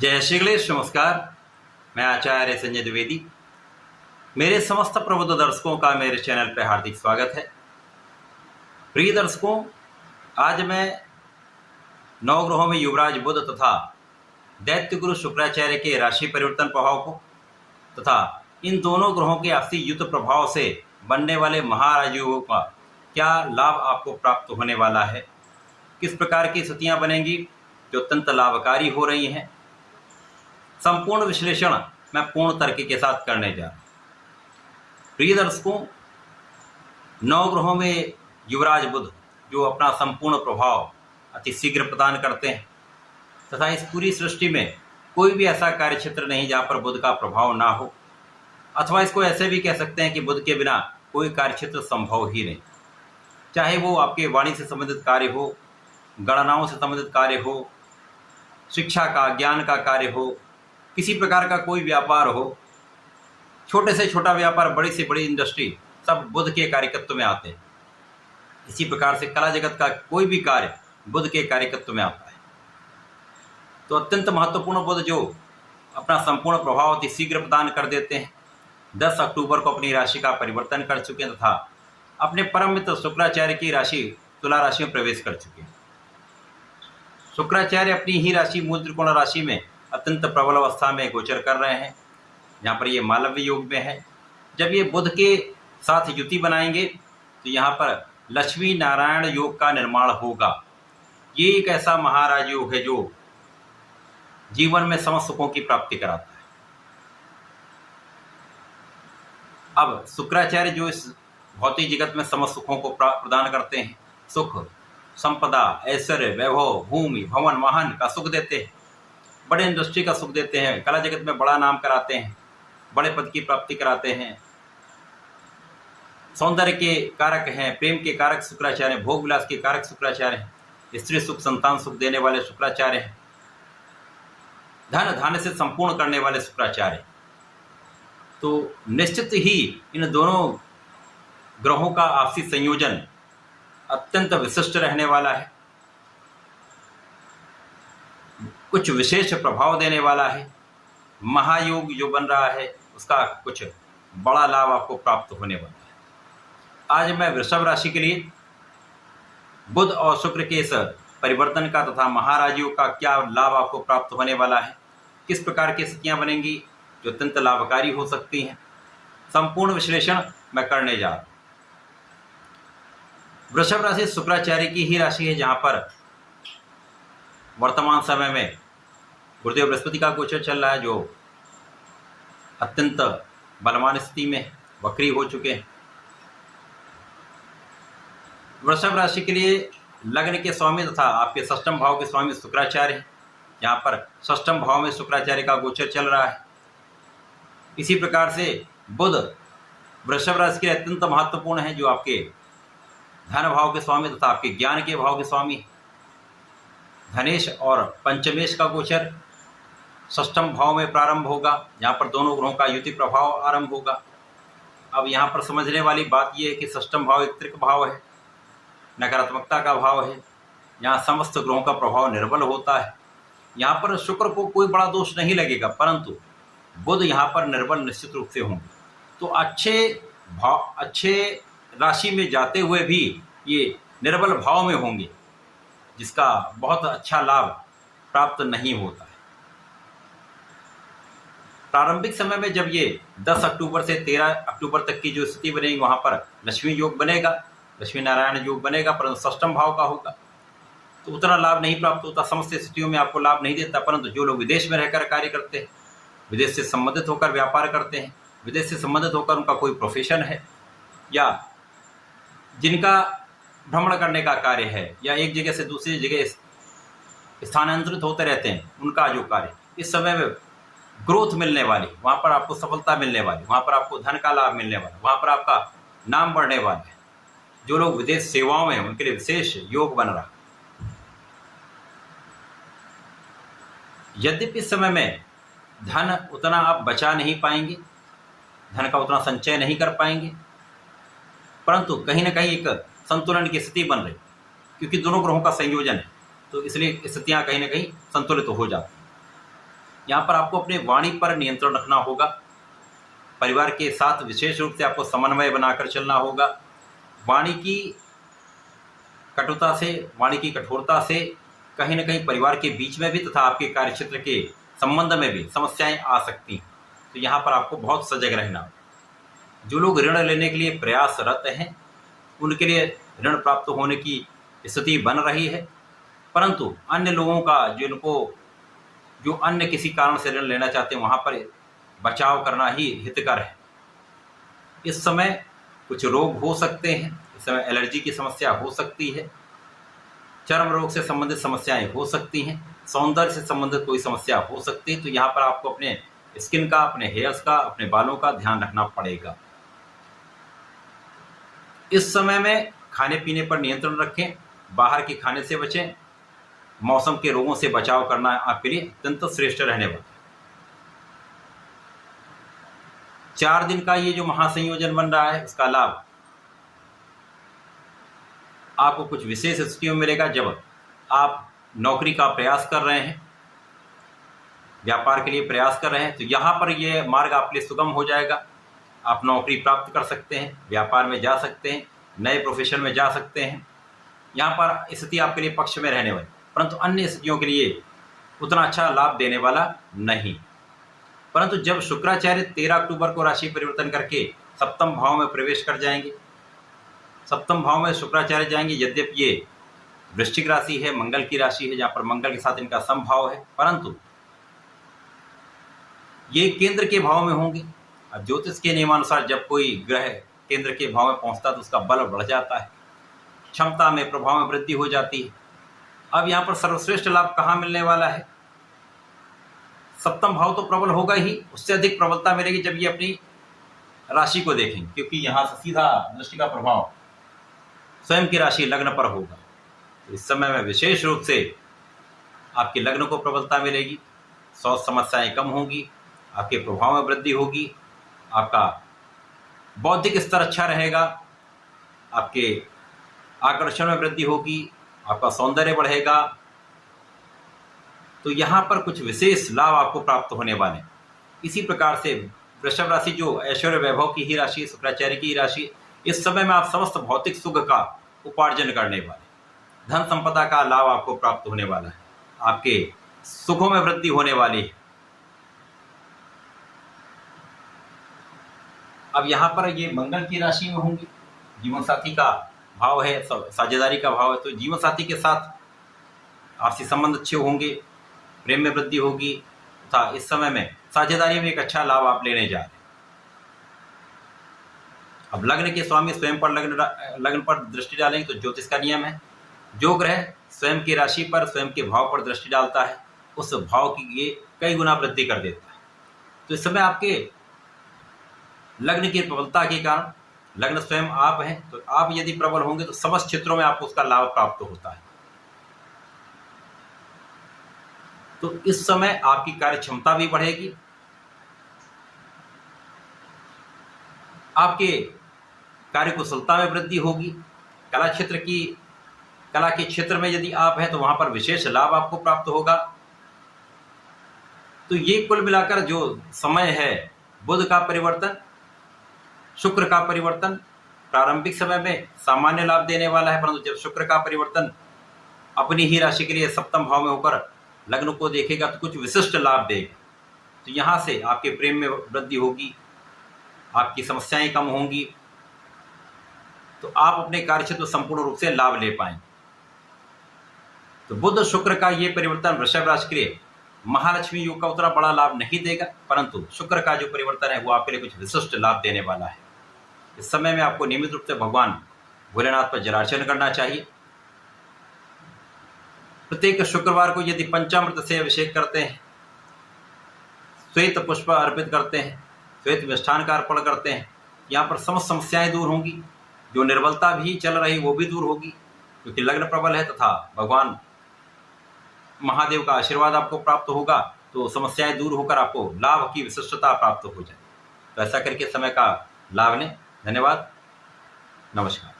जय श्री गणेश। नमस्कार। मैं आचार्य संजय द्विवेदी। मेरे समस्त प्रबुद्ध दर्शकों का मेरे चैनल पर हार्दिक स्वागत है। प्रिय दर्शकों, आज मैं नवग्रहों में युवराज बुध तथा दैत्य गुरु शुक्राचार्य के राशि परिवर्तन प्रभाव को तथा इन दोनों ग्रहों के आपसी युद्ध प्रभाव से बनने वाले महाराजयोगों का क्या लाभ आपको प्राप्त होने वाला है, किस प्रकार की स्थितियां बनेंगी जो अत्यंत लाभकारी हो रही हैं, संपूर्ण विश्लेषण मैं पूर्ण तर्क के साथ करने जा रहा हूं। प्रिय दर्शकों, नवग्रहों में युवराज बुध जो अपना संपूर्ण प्रभाव अति शीघ्र प्रदान करते हैं तथा इस पूरी सृष्टि में कोई भी ऐसा कार्य क्षेत्र नहीं जहाँ पर बुध का प्रभाव ना हो, अथवा इसको ऐसे भी कह सकते हैं कि बुध के बिना कोई कार्य क्षेत्र संभव ही नहीं। चाहे वो आपके वाणी से संबंधित कार्य हो, गणनाओं से संबंधित कार्य हो, शिक्षा का, ज्ञान का कार्य हो, किसी प्रकार का कोई व्यापार हो, छोटे से छोटा व्यापार, बड़ी से बड़ी इंडस्ट्री, सब बुध के कार्यकत्व में आते हैं। इसी प्रकार से कला जगत का कोई भी कार्य बुध के कार्यकत्व में आता है। तो अत्यंत महत्वपूर्ण बुध जो अपना संपूर्ण प्रभाव अति शीघ्र प्रदान कर देते हैं, 10 अक्टूबर को अपनी राशि का परिवर्तन कर चुके हैं तथा अपने परम मित्र शुक्राचार्य की राशि तुला राशि में प्रवेश कर चुके हैं। शुक्राचार्य अपनी ही राशि मूल त्रिकोण राशि में अत्यंत प्रबल अवस्था में गोचर कर रहे हैं, जहाँ पर ये मालव्य योग में है। जब ये बुध के साथ युति बनाएंगे तो यहाँ पर लक्ष्मी नारायण योग का निर्माण होगा। ये एक ऐसा महाराज योग है जो जीवन में समस्त सुखों की प्राप्ति कराता है। अब शुक्राचार्य जो इस भौतिक जगत में समस्त सुखों को प्रदान करते हैं, सुख, संपदा, ऐश्वर्य, वैभव, भूमि, भवन, वाहन का सुख देते हैं, बड़े इंडस्ट्री का सुख देते हैं, कला जगत में बड़ा नाम कराते हैं, बड़े पद की प्राप्ति कराते हैं, सौंदर्य के कारक हैं, प्रेम के कारक शुक्राचार्य हैं, भोग विलास के कारक शुक्राचार्य हैं, स्त्री सुख, संतान सुख देने वाले शुक्राचार्य हैं, धन धान्य से संपूर्ण करने वाले शुक्राचार्य। तो निश्चित ही इन दोनों ग्रहों का आपसी संयोजन अत्यंत विशिष्ट रहने वाला है, कुछ विशेष प्रभाव देने वाला है। महायोग जो बन रहा है उसका कुछ बड़ा लाभ आपको प्राप्त होने वाला है। आज मैं वृषभ राशि के लिए बुध और शुक्र के इस परिवर्तन का तथा महाराजयोग का क्या लाभ आपको प्राप्त होने वाला है, किस प्रकार की स्थितियां बनेंगी जो अत्यंत लाभकारी हो सकती हैं, संपूर्ण विश्लेषण मैं करने जा रहा हूं। वृषभ राशि शुक्राचार्य की ही राशि है, जहां पर वर्तमान समय में गुरुदेव बृहस्पति का गोचर चल रहा है, जो अत्यंत बलवान स्थिति में वक्री हो चुके हैं। वृषभ राशि के लिए लग्न के स्वामी तथा आपके षष्ठम भाव के स्वामी शुक्राचार्य हैं, यहाँ पर षष्ठम भाव में शुक्राचार्य का गोचर चल रहा है। इसी प्रकार से बुध वृषभ राशि के लिए अत्यंत महत्वपूर्ण है, जो आपके धन भाव के स्वामी तथा आपके ज्ञान के भाव के स्वामी। धनेश और पंचमेश का गोचर षष्ठम भाव में प्रारंभ होगा, जहाँ पर दोनों ग्रहों का युति प्रभाव आरंभ होगा। अब यहाँ पर समझने वाली बात यह है कि षष्ठम भाव एक त्रिक भाव है, नकारात्मकता का भाव है, यहाँ समस्त ग्रहों का प्रभाव निर्बल होता है। यहाँ पर शुक्र को कोई बड़ा दोष नहीं लगेगा, परंतु बुध यहाँ पर निर्बल निश्चित रूप से होंगे। तो अच्छे राशि में जाते हुए भी ये निर्बल भाव में होंगे, जिसका बहुत अच्छा लाभ प्राप्त नहीं होता है। प्रारंभिक समय में जब ये 10 अक्टूबर से 13 अक्टूबर तक की जो स्थिति बनेगी, वहाँ पर लक्ष्मी योग बनेगा, लक्ष्मी नारायण योग बनेगा, परंतु षष्ठम भाव का होगा, तो उतना लाभ नहीं प्राप्त होता। समस्त स्थितियों में आपको लाभ नहीं देता। परंतु जो लोग विदेश में रहकर कार्य करते हैं, विदेश से संबंधित होकर व्यापार करते हैं, विदेश से संबंधित होकर उनका कोई प्रोफेशन है, या जिनका भ्रमण करने का कार्य है, या एक जगह से दूसरी जगह स्थानांतरित होते रहते हैं, उनका जो कार्य, इस समय में ग्रोथ मिलने वाली, वहाँ पर आपको सफलता मिलने वाली, वहाँ पर आपको धन का लाभ मिलने वाला, वहाँ पर आपका नाम बढ़ने वाला है। जो लोग विदेश सेवाओं में हैं उनके लिए विशेष योग बन रहा है। यद्यपि इस समय में धन उतना आप बचा नहीं पाएंगे, धन का उतना संचय नहीं कर पाएंगे, परंतु कहीं ना कहीं एक संतुलन की स्थिति बन रही, क्योंकि दोनों ग्रहों का संयोजन है, तो इसलिए स्थितियां कहीं ना कहीं संतुलित हो जाती हैं। यहाँ पर आपको अपने वाणी पर नियंत्रण रखना होगा। परिवार के साथ विशेष रूप से आपको समन्वय बनाकर चलना होगा। वाणी की कटुता से, वाणी की कठोरता से कहीं न कहीं परिवार के बीच में भी तथा आपके कार्यक्षेत्र के संबंध में भी समस्याएं आ सकती हैं। तो यहाँ पर आपको बहुत सजग रहना। जो लोग ऋण लेने के लिए प्रयासरत हैं उनके लिए ऋण प्राप्त होने की स्थिति बन रही है, परंतु अन्य लोगों का जो अन्य किसी कारण से ऋण लेना चाहते हैं वहाँ पर बचाव करना ही हितकर है। इस समय कुछ रोग हो सकते हैं, इस समय एलर्जी की समस्या हो सकती है, चर्म रोग से संबंधित समस्याएं हो सकती हैं, सौंदर्य से संबंधित कोई समस्या हो सकती है। तो यहाँ पर आपको अपने स्किन का, अपने हेयर्स का, अपने बालों का ध्यान रखना पड़ेगा। इस समय में खाने पीने पर नियंत्रण रखें, बाहर के खाने से बचें, मौसम के रोगों से बचाव करना आपके लिए अत्यंत श्रेष्ठ रहने वाला है। 4 दिन का ये जो महासंयोजन बन रहा है उसका लाभ आपको कुछ विशेष स्थितियों में मिलेगा। जब आप नौकरी का प्रयास कर रहे हैं, व्यापार के लिए प्रयास कर रहे हैं, तो यहाँ पर यह मार्ग आपके लिए सुगम हो जाएगा। आप नौकरी प्राप्त कर सकते हैं, व्यापार में जा सकते हैं, नए प्रोफेशन में जा सकते हैं। यहाँ पर स्थिति आपके लिए पक्ष में रहने वाली, परंतु अन्य स्थितियों के लिए उतना अच्छा लाभ देने वाला नहीं। परंतु जब शुक्राचार्य 13 अक्टूबर को राशि परिवर्तन करके सप्तम भाव में प्रवेश कर जाएंगे, सप्तम भाव में शुक्राचार्य जाएंगे। यद्यपि ये वृश्चिक राशि है, मंगल की राशि है, जहाँ पर मंगल के साथ इनका समभाव है, परंतु ये केंद्र के भाव में होंगे। अब ज्योतिष के नियमानुसार जब कोई ग्रह केंद्र के भाव में पहुंचता है तो उसका बल बढ़ जाता है, क्षमता में, प्रभाव में वृद्धि हो जाती है। अब यहाँ पर सर्वश्रेष्ठ लाभ कहाँ मिलने वाला है? सप्तम भाव तो प्रबल होगा ही, उससे अधिक प्रबलता मिलेगी जब ये अपनी राशि को देखेंगे, क्योंकि यहाँ से सीधा दृष्टि का प्रभाव स्वयं की राशि लग्न पर होगा। तो इस समय में विशेष रूप से आपके लग्न को प्रबलता मिलेगी, स्वास्थ्य समस्याएं कम होंगी, आपके प्रभाव में वृद्धि होगी, आपका बौद्धिक स्तर अच्छा रहेगा, आपके आकर्षण में वृद्धि होगी, आपका सौंदर्य बढ़ेगा। तो यहाँ पर कुछ विशेष लाभ आपको प्राप्त होने वाले। इसी प्रकार से वृषभ राशि जो ऐश्वर्य वैभव की ही राशि, शुक्राचार्य की ही राशि, इस समय में आप समस्त भौतिक सुख का उपार्जन करने वाले, धन संपदा का लाभ आपको प्राप्त होने वाला है, आपके सुखों में वृद्धि होने वाली है। अब यहाँ पर ये मंगल की राशि में होंगी, जीवन साथी का भाव है, साझेदारी का भाव है, तो जीवन साथी के साथ आपसी संबंध अच्छे होंगे, प्रेम में वृद्धि होगी तथा इस समय में साझेदारी में एक अच्छा लाभ आप लेने जा रहे हैं। अब लग्न के स्वामी स्वयं पर लग्न पर दृष्टि डालेंगे तो ज्योतिष का नियम है, जो ग्रह स्वयं की राशि पर, स्वयं के भाव पर दृष्टि डालता है उस भाव की ये कई गुना वृद्धि कर देता है। तो इस समय आपके लग्न की प्रबलता के कारण, लग्न स्वयं आप हैं, तो आप यदि प्रबल होंगे तो समस्त क्षेत्रों में आपको उसका लाभ प्राप्त होता है। तो इस समय आपकी कार्य क्षमता भी बढ़ेगी, आपके कार्य कुशलता में वृद्धि होगी। कला के क्षेत्र में यदि आप हैं तो वहां पर विशेष लाभ आपको प्राप्त होगा। तो ये कुल मिलाकर जो समय है, बुध का परिवर्तन, शुक्र का परिवर्तन प्रारंभिक समय में सामान्य लाभ देने वाला है, परंतु जब शुक्र का परिवर्तन अपनी ही राशि के लिए सप्तम भाव में होकर लग्न को देखेगा तो कुछ विशिष्ट लाभ देगा। तो यहाँ से आपके प्रेम में वृद्धि होगी, आपकी समस्याएं कम होंगी, तो आप अपने कार्यक्षेत्र में संपूर्ण रूप से लाभ ले पाएंगे। तो बुध शुक्र का ये परिवर्तन वृषभ राशि के लिए महालक्ष्मी योग का उतना बड़ा लाभ नहीं देगा, परंतु शुक्र का जो परिवर्तन है वो आपके लिए कुछ विशिष्ट लाभ देने वाला है। इस समय में आपको नियमित रूप से भगवान भोलेनाथ पर जलार्चन करना चाहिए। प्रत्येक शुक्रवार को यदि पंचामृत से अभिषेक करते हैं, श्वेत पुष्प अर्पित करते हैं, श्वेत मिष्ठान का अर्पण करते हैं, यहाँ पर समस्त समस्याएं दूर होंगी, जो निर्बलता भी चल रही वो भी दूर होगी, क्योंकि लग्न प्रबल है तथा भगवान महादेव का आशीर्वाद आपको प्राप्त होगा, तो समस्याएं दूर होकर आपको लाभ की विशिष्टता प्राप्त हो जाए। तो ऐसा करके समय का लाभ लें। धन्यवाद, नमस्कार।